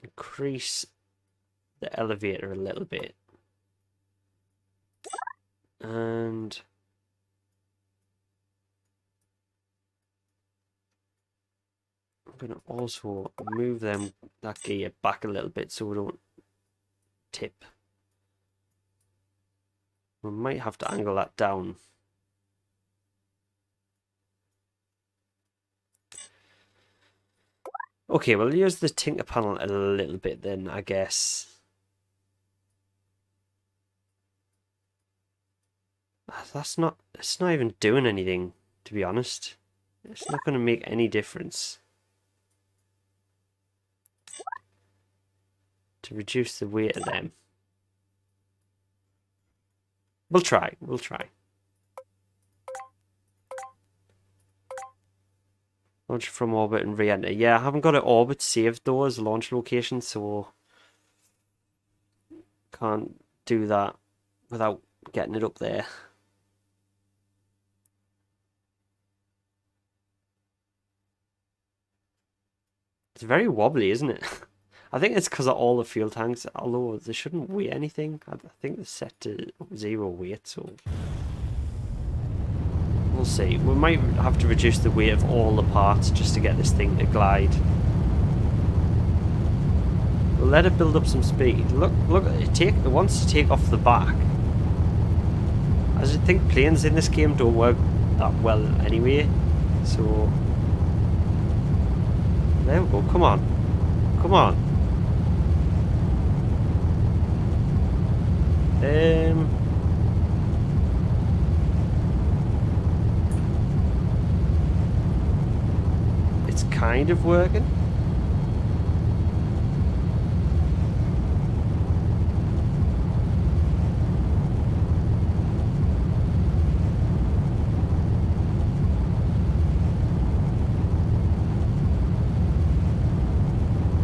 increase the elevator a little bit. And... I'm going to also move that gear back a little bit so we don't tip. We might have to angle that down. Okay, we'll use the Tinker Panel a little bit then, I guess. It's not even doing anything, to be honest. It's not going to make any difference. To reduce the weight of them. We'll try. Launch from orbit and re-enter. Yeah, I haven't got an orbit saved though as a launch location, so can't do that without getting it up there. It's very wobbly, isn't it? I think it's because of all the fuel tanks, although they shouldn't weigh anything. I think they're set to 0 weight, so we'll see. We might have to reduce the weight of all the parts just to get this thing to glide. We'll let it build up some speed. Look, it wants to take off the back. I think planes in this game don't work that well anyway, so there we go. Come on, come on. It's kind of working.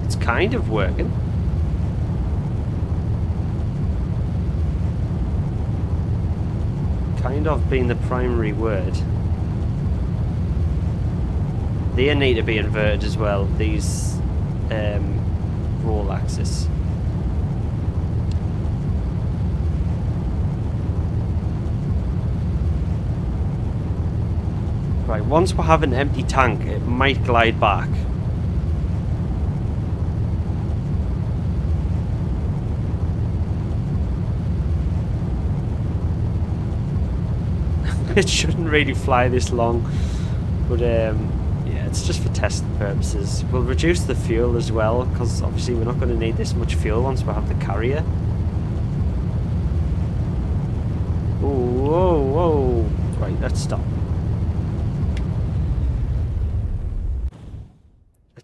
It's kind of working. Kind of being the primary word. They need to be inverted as well, these roll axis. Right, once we have an empty tank, it might glide back. It shouldn't really fly this long, but yeah, it's just for test purposes. We'll reduce the fuel as well, because obviously we're not going to need this much fuel once we have the carrier. Whoa, whoa, right, let's stop.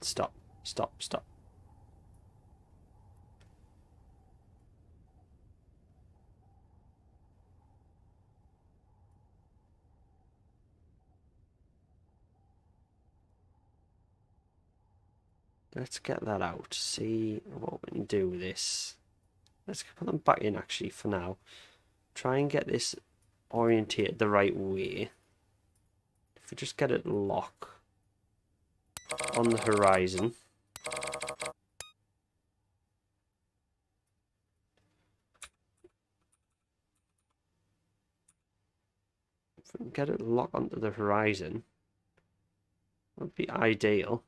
Stop. Stop. Stop. Let's get that out. See what we can do with this. Let's put them back in actually for now. Try and get this orientated the right way. If we just get it lock on the horizon. If we can get it locked onto the horizon, that would be ideal.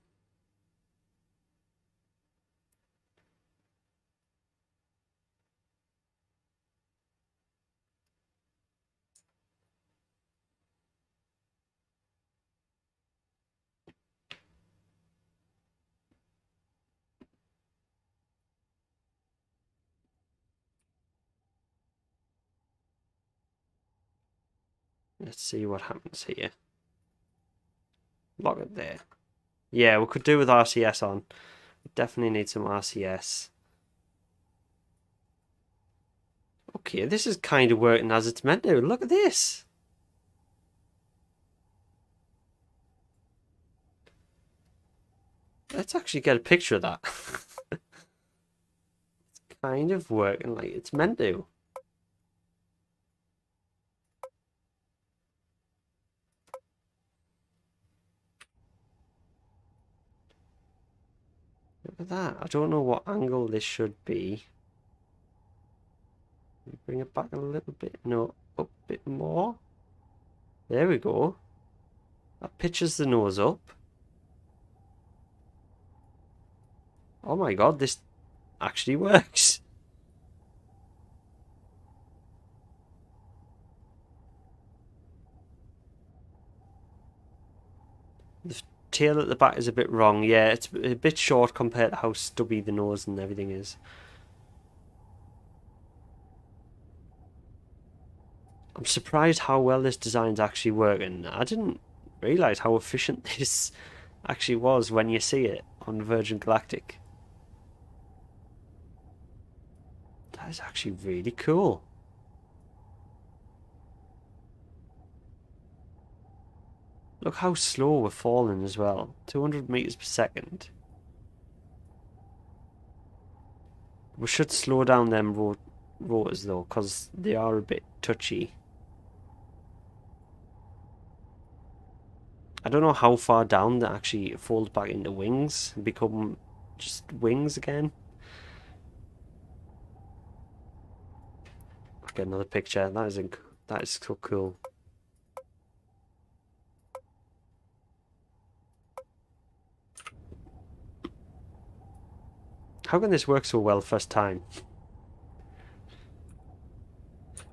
Let's see what happens here. Lock it there. Yeah, we could do with RCS on. Definitely need some RCS. Okay, this is kind of working as it's meant to. Look at this. Let's actually get a picture of that. It's kind of working like it's meant to. Look at that. I don't know what angle this should be. Bring it back a little bit. No, up a bit more. There we go. That pitches the nose up. Oh my god, this actually works. The tail at the back is a bit wrong. Yeah, it's a bit short compared to how stubby the nose and everything is. I'm surprised how well this design's actually working. I didn't realise how efficient this actually was when you see it on Virgin Galactic. That is actually really cool. Look how slow we're falling as well. 200 meters per second. We should slow down them rotors though, because they are a bit touchy. I don't know how far down they actually fold back into wings and become just wings again. I'll get another picture. That is so cool. How can this work so well first time?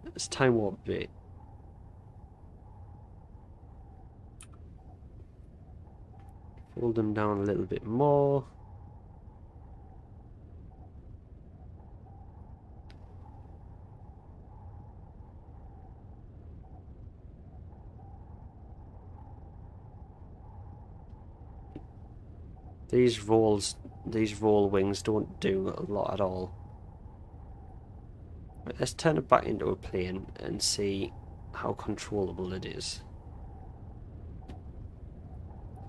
Let's time warp a bit. Fold them down a little bit more. These roll wings don't do a lot at all. Right, let's turn it back into a plane and see how controllable it is.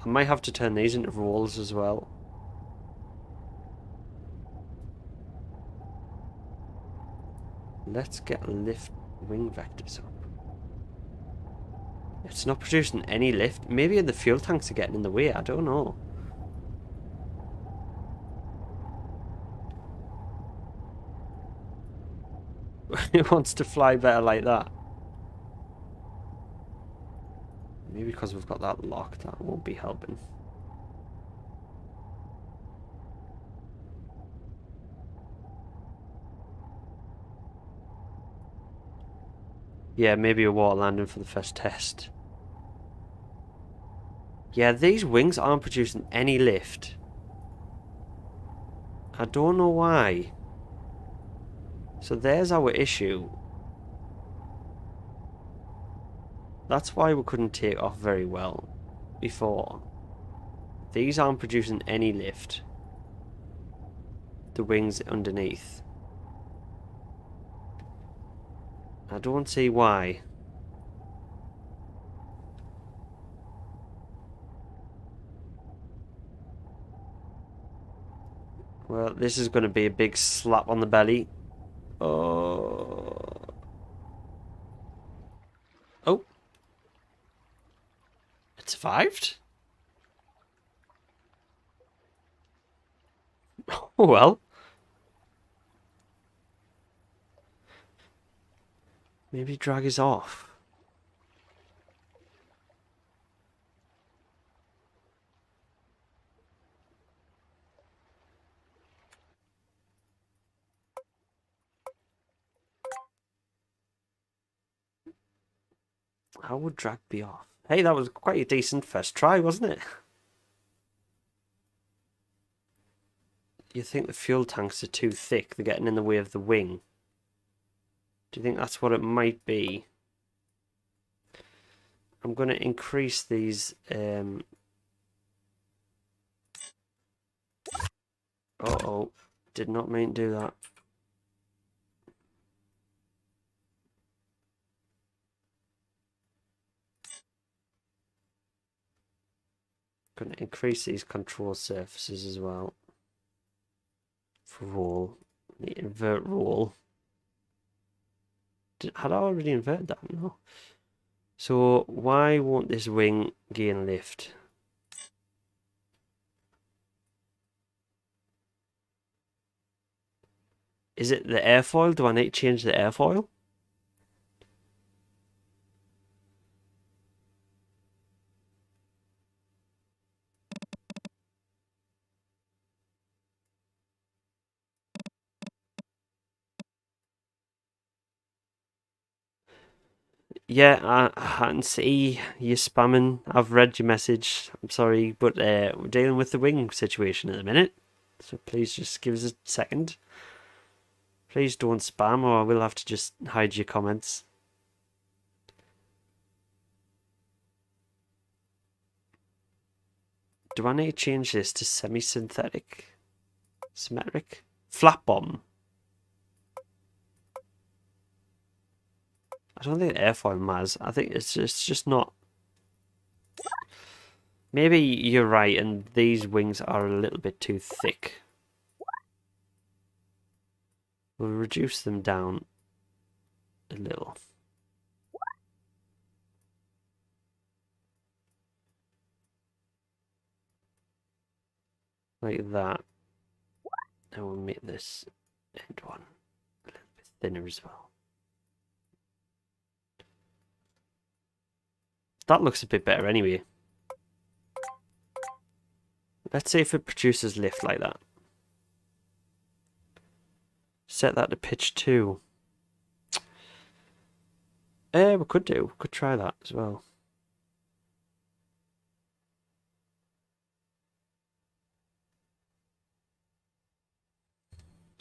I might have to turn these into rolls as well. Let's get lift wing vectors up. It's not producing any lift. Maybe the fuel tanks are getting in the way. I don't know. It wants to fly better like that. Maybe because we've got that lock, that won't be helping. Yeah, maybe a water landing for the first test. Yeah, these wings aren't producing any lift. I don't know why. So there's our issue. That's why we couldn't take off very well before. These aren't producing any lift. The wings underneath. I don't see why. Well, this is going to be a big slap on the belly. Oh. Oh. It survived? Oh, well. Maybe drag is off. How would drag be off? Hey, that was quite a decent first try, wasn't it? You think the fuel tanks are too thick, they're getting in the way of the wing. Do you think that's what it might be? I'm going to increase these. Uh-oh, did not mean to do that. Going to increase these control surfaces as well. For roll. The invert roll. Had I already inverted that? No. So why won't this wing gain lift? Is it the airfoil? Do I need to change the airfoil? Yeah, I can see you spamming. I've read your message. I'm sorry, but we're dealing with the wing situation at the minute. So please just give us a second. Please don't spam or I will have to just hide your comments. Do I need to change this to semi-synthetic? Symmetric? Flat bomb? I don't think airfoil matters. I think it's just not. Maybe you're right and these wings are a little bit too thick. We'll reduce them down a little. Like that. And we'll make this end one a little bit thinner as well. That looks a bit better anyway. Let's see if it produces lift like that. Set that to pitch 2. We could try that as well.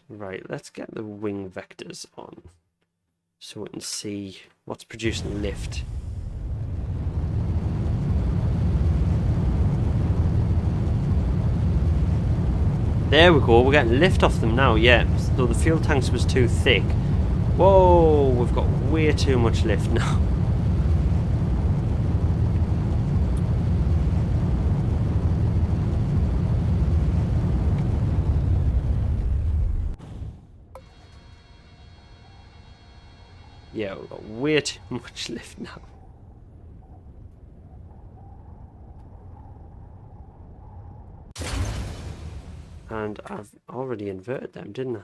Right, let's get the wing vectors on so we can see what's producing lift. There we go, we're getting lift off them now, yeah. So the fuel tanks was too thick. Whoa, we've got way too much lift now. Yeah, we've got way too much lift now. And I've already inverted them, didn't I?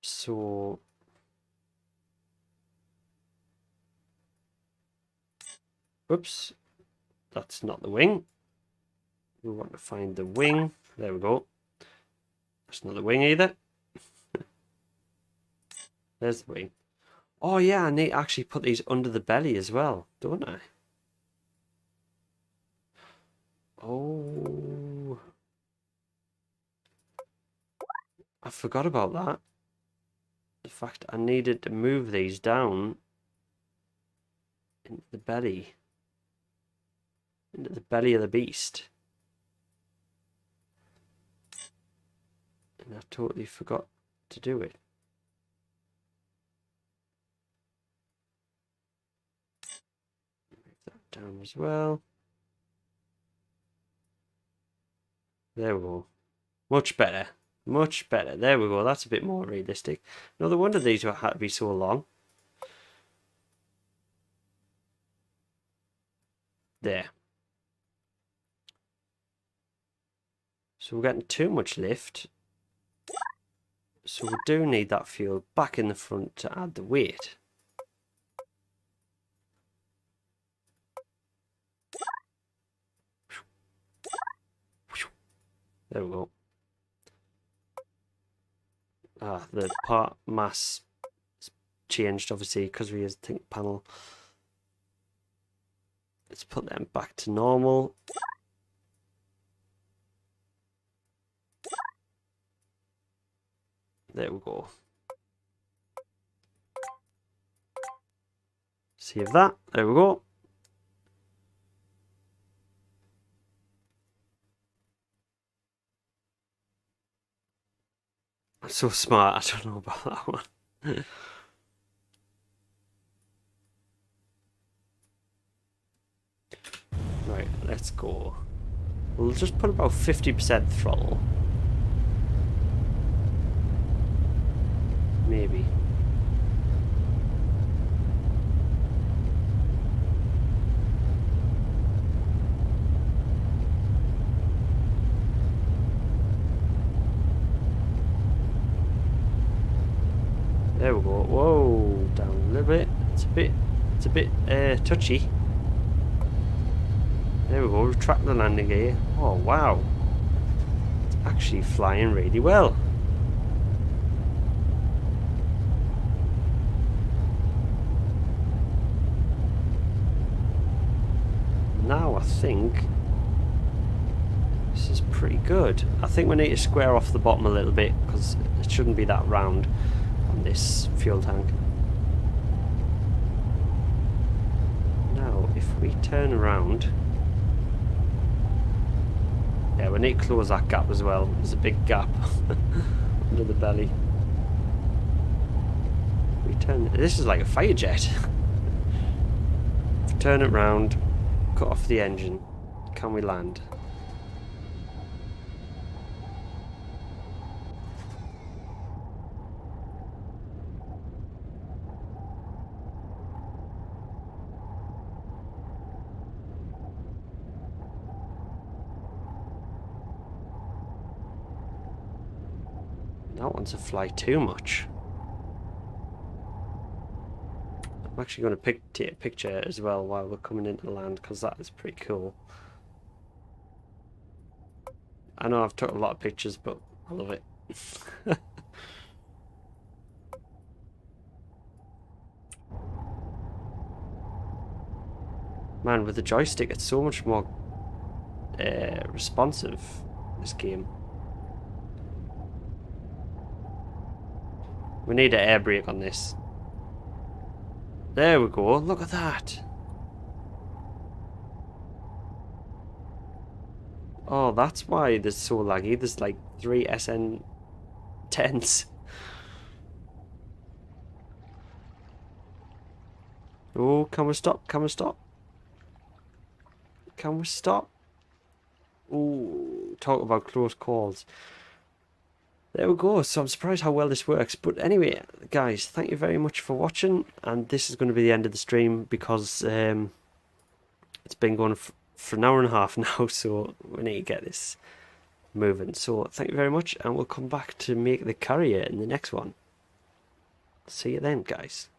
So oops, that's not the wing. We want to find the wing. There we go. That's not the wing either. There's the wing. Oh yeah, I need to actually put these under the belly as well, don't I? Oh, I forgot about that. The fact I needed to move these down into the belly of the beast. And I totally forgot to do it. Move that down as well. There we go. Much better. Much better. There we go. That's a bit more realistic. No wonder these had to be so long. There. So we're getting too much lift. So we do need that fuel back in the front to add the weight. There we go. The part mass changed obviously because we use think panel. Let's put them back to normal. There we go. Save that. There we go. I'm so smart. I don't know about that one. Right, let's go. We'll just put about 50% throttle. Maybe. There we go. Whoa, down a little bit. It's a bit touchy. There we go. Retract the landing gear. Oh wow, it's actually flying really well. Now I think this is pretty good. I think we need to square off the bottom a little bit because it shouldn't be that round on this fuel tank. Now if we turn around, yeah, we need to close that gap as well. There's a big gap under the belly. We turn, this is like a fighter jet. Turn it round, cut off the engine. Can we land? That one's a fly too much. I'm actually going to take a picture as well while we're coming into the land because that is pretty cool. I know I've took a lot of pictures, but I love it. Man, with the joystick, it's so much more responsive, this game. We need an air brake on this. There we go, look at that. Oh, that's why this is so laggy. There's like 3 SN10s. Oh, can we stop? Can we stop? Can we stop? Oh, talk about close calls. There we go. So I'm surprised how well this works. But anyway, guys, thank you very much for watching. And this is going to be the end of the stream because it's been going for an hour and a half now. So we need to get this moving. So thank you very much. And we'll come back to make the carrier in the next one. See you then, guys.